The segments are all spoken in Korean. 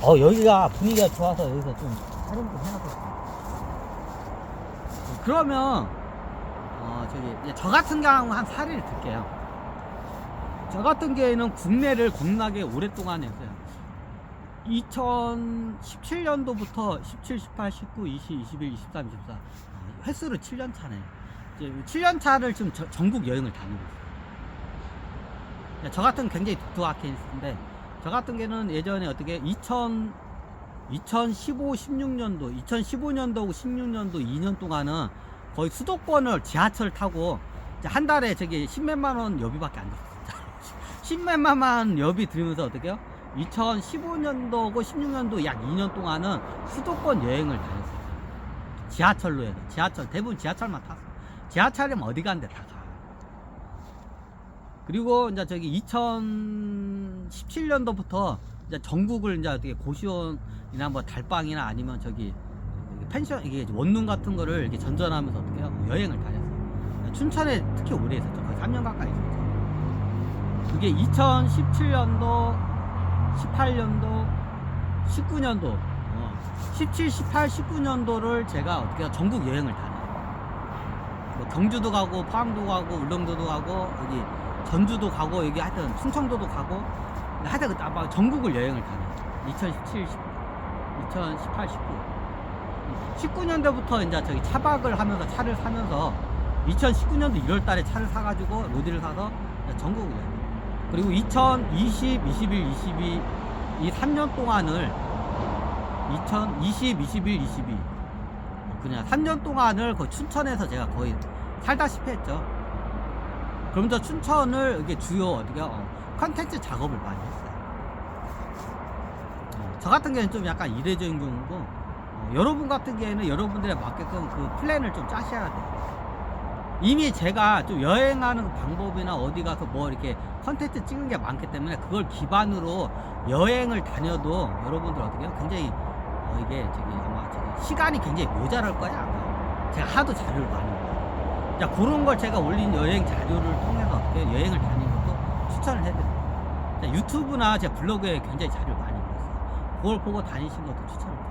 여기가 분위기가 좋아서 여기서 좀 촬영 좀 해놨거든요. 그러면 이제 저 같은 경우 한 사례를 들게요. 저 같은 경우에는 국내를 겁나게 오랫동안 했어요. 2017년도부터 17, 18, 19, 20, 21, 23, 24 횟수로 7년 차네. 이제 7년 차를 지금 전국 여행을 다니고 있어요. 저 같은 굉장히 독특한 케이스인데, 저 같은 경우는 예전에 어떻게 2015, 16년도, 2015년도하고 16년도 2년 동안은 거의 수도권을 지하철 타고 한 달에 저기 10몇만 원 여비밖에 안 들었어요. 10몇만 원 여비 들으면서 어떻게요? 2015년도고 16년도 약 2년 동안은 수도권 여행을 다녔어요. 지하철로 해서. 지하철, 대부분 지하철만 탔어. 지하철이면 어디 간데 다 가. 그리고 이제 저기 2017년도부터 이제 전국을 이제 어떻게 고시원이나 뭐 달방이나 아니면 저기 펜션, 이게 원룸 같은 거를 이렇게 전전하면서 어떻게 해요? 여행을 다녔어요. 춘천에 특히 오래 있었죠. 거의 3년 가까이 있었죠. 그게 2017년도, 18년도, 19년도, 17, 18, 19년도를 제가 어떻게 해요? 전국 여행을 다녀요. 뭐 경주도 가고, 포항도 가고, 울릉도도 가고, 여기 전주도 가고, 여기 하여튼 충청도도 가고, 하여튼 아마 전국을 여행을 다녀요. 2017, 2018, 19. 19년도부터 이제 저기 차박을 하면서 차를 사면서 2019년도 1월 달에 차를 사가지고 로디를 사서 전국을 여행. 그리고 2020, 21, 22 이 3년 동안을 2020, 21, 22 그냥 3년 동안을 거의 춘천에서 제가 거의 살다시피 했죠. 그럼 저 춘천을 이게 주요 어디가 컨텐츠 작업을 많이 했어요. 저 같은 경우는 좀 약간 이례적인 경우고, 여러분 같은 경우에는 여러분들에 맞게끔 그 플랜을 좀 짜셔야 돼요. 이미 제가 좀 여행하는 방법이나 어디 가서 뭐 이렇게 컨텐츠 찍은 게 많기 때문에 그걸 기반으로 여행을 다녀도 여러분들 어떻게 해요? 굉장히 이게 저기 아마 저기 시간이 굉장히 모자랄 거야 아마. 제가 하도 자료를 많이 봐요. 자, 그런 걸 제가 올린 여행 자료를 통해서 어떻게 해요? 여행을 다니는 것도 추천을 해드려요. 자, 유튜브나 제 블로그에 굉장히 자료를 많이 올렸어요. 그걸 보고 다니신 것도 추천을 드려요.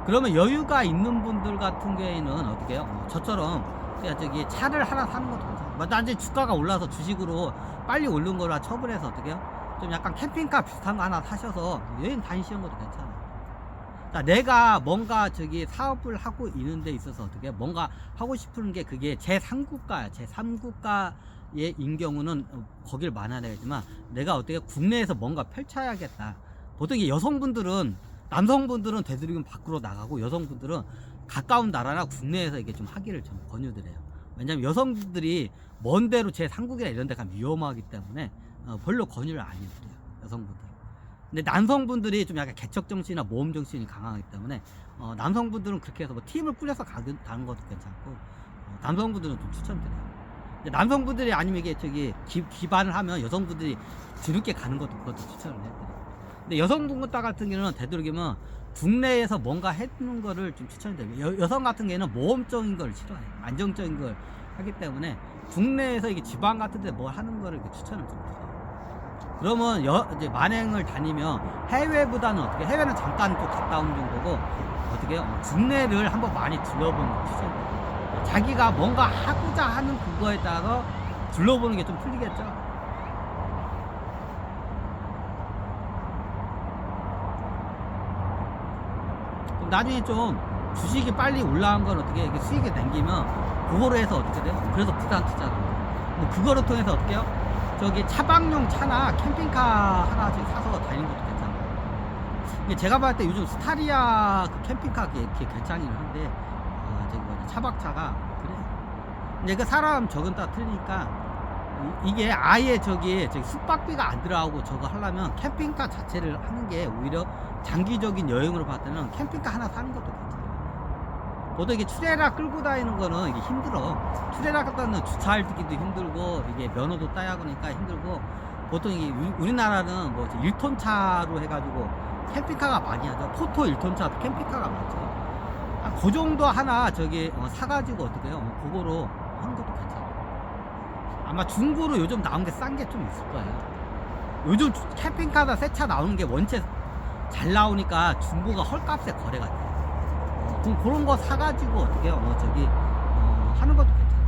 그러면 여유가 있는 분들 같은 경우에는 어떻게 해요? 저처럼 그냥 저기 차를 하나 사는 것도 괜찮아요. 나중에 주가가 올라서 주식으로 빨리 오른 거라 처분해서 어떻게 해요? 좀 약간 캠핑카 비슷한 거 하나 사셔서 여행 다니시는 것도 괜찮아요. 자, 내가 뭔가 저기 사업을 하고 있는 데 있어서 어떻게 해요? 뭔가 하고 싶은 게 그게 제3국가야. 제3국가의 인 경우는 거길 만나야겠지만, 내가 어떻게 국내에서 뭔가 펼쳐야겠다. 보통 이게 남성분들은 되도록이면 밖으로 나가고, 여성분들은 가까운 나라나 국내에서 이게 좀 하기를 좀 권유드려요. 왜냐면 여성분들이 먼 데로 제3국이나 이런 데 가면 위험하기 때문에 별로 권유를 안 해드려요, 여성분들. 근데 남성분들이 좀 약간 개척정신이나 모험정신이 강하기 때문에 남성분들은 그렇게 해서 뭐 팀을 꾸려서 가는 것도 괜찮고, 남성분들은 좀 추천드려요. 근데 남성분들이 아니면 이게 저기 기반을 하면 여성분들이 뒤늦게 가는 것도 그것도 추천을 해드려요. 근데 여성분 같은 경우는 되도록이면 국내에서 뭔가 해주는 거를 좀 추천드려요. 여성 같은 경우는 모험적인 걸 싫어해요. 안정적인 걸 하기 때문에 국내에서 이게 지방 같은 데 뭐 하는 거를 추천을 좀 드려요. 그러면 이제 만행을 다니면 해외보다는 어떻게, 해외는 잠깐 또 갔다 온 정도고, 어떻게 해요? 국내를 한번 많이 둘러보는 거 추천드려요. 자기가 뭔가 하고자 하는 그거에 따라서 둘러보는 게 좀 풀리겠죠. 나중에 좀 주식이 빨리 올라간 건 어떻게 이렇게 수익이 남기면 그거로 해서 어떻게 돼요? 그래서 부산 투자를 뭐 그거를 통해서 어떻게 해요? 저기 차박용 차나 캠핑카 하나씩 사서 다니는 것도 괜찮아요. 이게 제가 봤을 때 요즘 스타리아 그 캠핑카 이렇게 괜찮기는 한데, 저기 뭐냐, 차박차가 그래. 근데 그 사람 적은 따라 틀리니까 이게 아예 저기 숙박비가 안 들어가고 저거 하려면 캠핑카 자체를 하는 게 오히려 장기적인 여행으로 봤을 때는 캠핑카 하나 사는 것도 괜찮아요. 보통 이게 트레일러 끌고 다니는 거는 이게 힘들어. 트레일러 끌고 다니는 주차하기도 힘들고, 이게 면허도 따야 하니까 힘들고, 보통 이게 우리나라는 뭐 1톤 차로 해가지고 캠핑카가 많이 하죠. 포토 1톤 차 캠핑카가 많죠. 그 정도 하나 저기 사가지고 어떻게 해요? 그거로 하는 것도 괜찮아요. 아마 중고로 요즘 나온 게 싼 게 좀 있을 거예요. 요즘 캠핑카다 새 차 나오는 게 원체 잘 나오니까 중고가 헐값에 거래가 돼. 그럼 그런 거 사가지고 어떻게 하는 것도 괜찮아.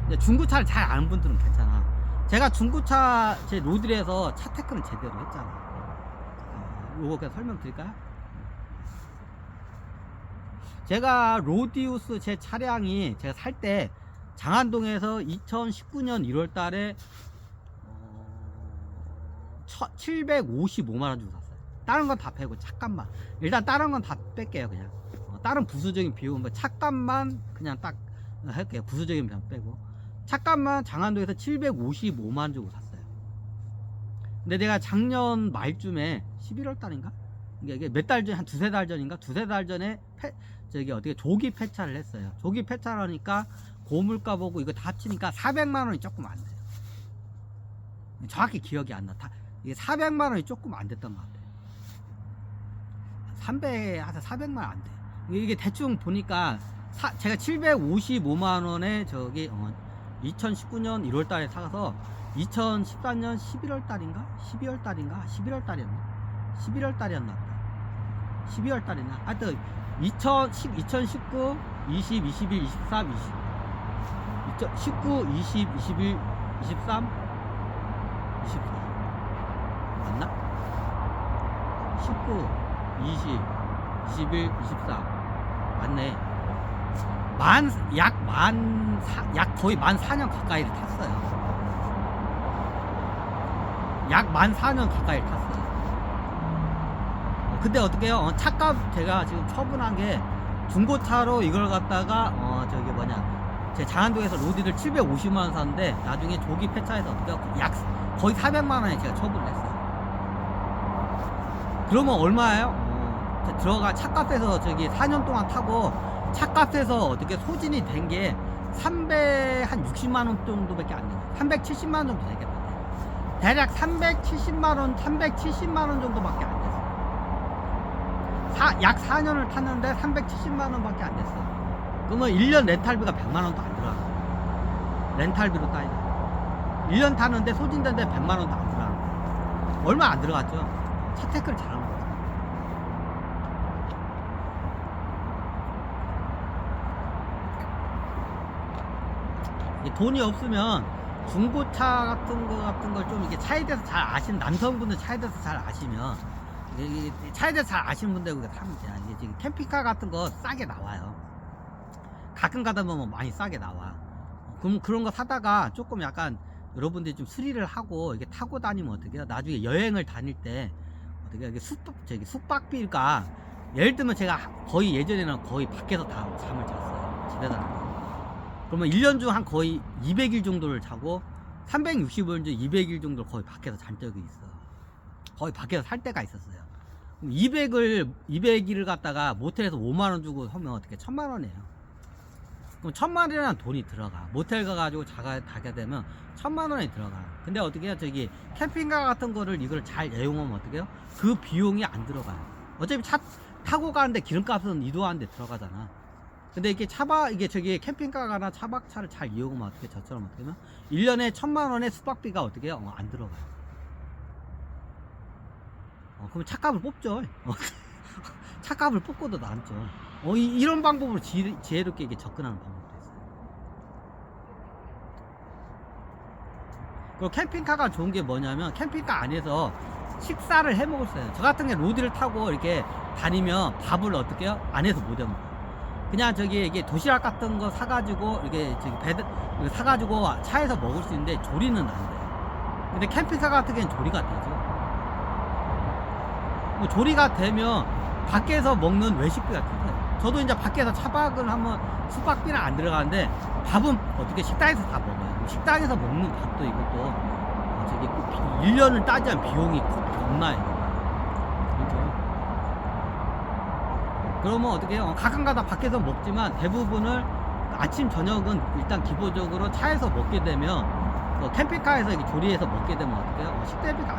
근데 중고차를 잘 아는 분들은 괜찮아. 제가 중고차 제 로드에서 차 테크는 제대로 했잖아. 요거 그냥 설명드릴까요? 제가 로디우스 제 차량이 제가 살 때 장안동에서 2019년 1월 달에 755만원 주고 샀어요. 다른 건 다 빼고 차값만. 일단 다른 건 다 뺄게요. 그냥 다른 부수적인 비용 뭐 차값만 그냥 딱 할게요. 부수적인 비용 빼고 차값만 장안동에서 755만원 주고 샀어요. 근데 내가 작년 말쯤에 11월 달인가? 이게 몇 달 전, 한 두세 달 전인가? 두세 달 전에 조기 폐차를 했어요. 조기 폐차를 하니까 고물가 보고 이거 다 합치니까 400만원이 조금 안 돼요. 정확히 기억이 안 나. 이게 400만원이 조금 안 됐던 것 같아요. 400만원 안 돼. 이게 대충 보니까 제가 755만원에 2019년 1월 달에 사서 2014년 11월 달인가? 12월 달인가? 11월 달이었나? 11월 달이었나 보다. 12월 달이나? 하여튼 2019, 20, 21, 23, 19, 20, 21, 23, 24 맞나? 19, 20, 21, 24 맞네. 약 거의 만 4년 가까이를 탔어요. 약 만 4년 가까이를 탔어요. 근데 어떡해요? 차값 제가 지금 처분한 게 중고차로 이걸 갖다가 제 장안동에서 로디를 750만원 샀는데 나중에 조기 폐차해서 어떻게 약 거의 400만원에 제가 처분을 했어요. 그러면 얼마예요? 들어가 차값에서 4년 동안 타고 차값에서 어떻게 소진이 된 게 360만원 정도밖에 안 돼요. 370만원 정도 되겠다. 대략 370만원 정도밖에 안 됐어. 약 4년을 탔는데 370만원 밖에 안 됐어. 그러면 1년 렌탈비가 100만원도 안 들어가. 렌탈비로 따지자 1년 타는데 소진된데 100만원도 안 들어가. 얼마 안 들어갔죠. 차테크를 잘하는 거죠. 돈이 없으면 중고차 같은 걸 좀 이게 차에 대해서 잘 아시는 남성분들 차에 대해서 잘 아시면 차에 대해서 잘 아시는 분들 사면 돼요. 이게 지금 캠핑카 같은 거 싸게 나와요. 가끔 가다 보면 많이 싸게 나와. 그럼 그런 거 사다가 조금 약간 여러분들이 좀 수리를 하고 이게 타고 다니면 어떻게 해요? 나중에 여행을 다닐 때 어떻게 해요? 숙박비가 예를 들면 제가 거의 예전에는 거의 밖에서 다 잠을 잤어요. 집에서 안 자고. 그러면 1년 중 한 거의 200일 정도를 자고 365일 중 200일 정도를 거의 밖에서 잔 적이 있어. 거의 밖에서 살 때가 있었어요. 200일을 갖다가 모텔에서 5만원 주고 하면 어떻게 1000만원이에요. 그럼 1000만원이라는 돈이 들어가. 모텔 가가지고 자게 되면 1000만원이 들어가. 근데 어떻게 해요? 캠핑카 같은 거를 이걸 잘 애용하면 어떻게 해요? 그 비용이 안 들어가요. 어차피 차 타고 가는데 기름값은 이동하는데 들어가잖아. 근데 이게 캠핑카나 차박차를 잘 이용하면 어떻게 저처럼 어떻게 하면 1년에 1000만원의 숙박비가 어떻게 해요? 안 들어가요. 그럼 차값을 뽑죠. 차값을 뽑고도 남죠. 이런 방법으로 지혜롭게 이게 접근하는 방법도 있어요. 그리고 캠핑카가 좋은 게 뭐냐면 캠핑카 안에서 식사를 해 먹을 수 있어요. 저 같은 게 로드를 타고 이렇게 다니면 밥을 어떻게 해요? 안에서 못 해 먹어요. 그냥 이게 도시락 같은 거 사가지고 이게 사가지고 차에서 먹을 수 있는데 조리는 안 돼요. 근데 캠핑카 같은 경우는 조리가 되죠. 조리가 되면 밖에서 먹는 외식비가 들어요. 저도 이제 밖에서 차박을 하면 숙박비는 안 들어가는데 밥은 어떻게 식당에서 다 먹어요. 식당에서 먹는 밥도 이것도 1년을 따지면 비용이 겁나요. 그러면 어떻게 해요? 가끔 가다 밖에서 먹지만 대부분을 아침 저녁은 일단 기본적으로 차에서 먹게 되면 캠핑카에서 이렇게 조리해서 먹게 되면 어떻게 해요? 식대비가 안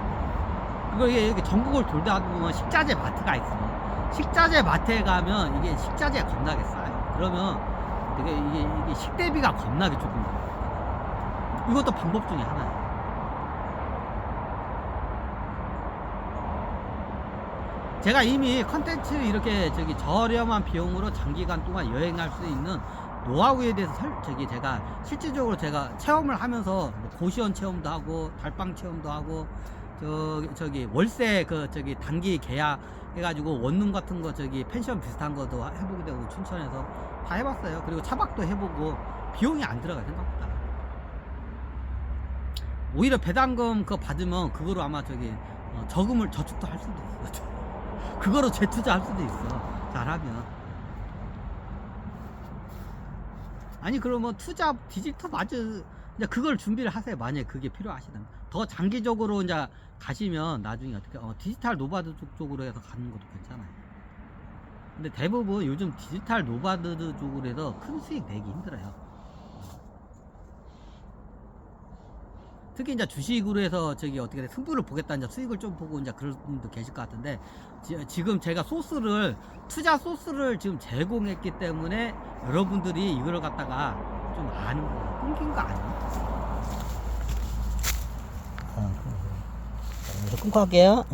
돼요. 이게 전국을 돌다 보면 식자재 마트가 있어. 식자재 마트에 가면 이게 식자재가 겁나게 싸요. 그러면 이게 식대비가 겁나게 조금 들어요. 이것도 방법 중에 하나예요. 제가 이미 컨텐츠 이렇게 저렴한 비용으로 장기간 동안 여행할 수 있는 노하우에 대해서 제가 실질적으로 제가 체험을 하면서 뭐 고시원 체험도 하고 달방 체험도 하고 월세 단기 계약 해가지고 원룸 같은 거 펜션 비슷한 것도 해보게 되고 춘천에서 다 해봤어요. 그리고 차박도 해보고 비용이 안 들어가 생각보다. 오히려 배당금 그거 받으면 그거로 아마 저금을 저축도 할 수도 있어. 그거로 재투자할 수도 있어. 잘하면. 아니 그러면 투자 디지털 이제 그걸 준비를 하세요. 만약에 그게 필요하시다면. 더 장기적으로 이제 가시면 나중에 어떻게 디지털 노마드 쪽으로 해서 가는 것도 괜찮아요. 근데 대부분 요즘 디지털 노마드 쪽으로 해서 큰 수익 내기 힘들어요. 특히 이제 주식으로 해서 어떻게 승부를 보겠다 이제 수익을 좀 보고 이제 그런 분도 계실 것 같은데 지금 제가 투자 소스를 지금 제공했기 때문에 여러분들이 이걸 갖다가 좀 아는 거예요. 끊긴 거 아니에요? 여기서 끊고 할게요.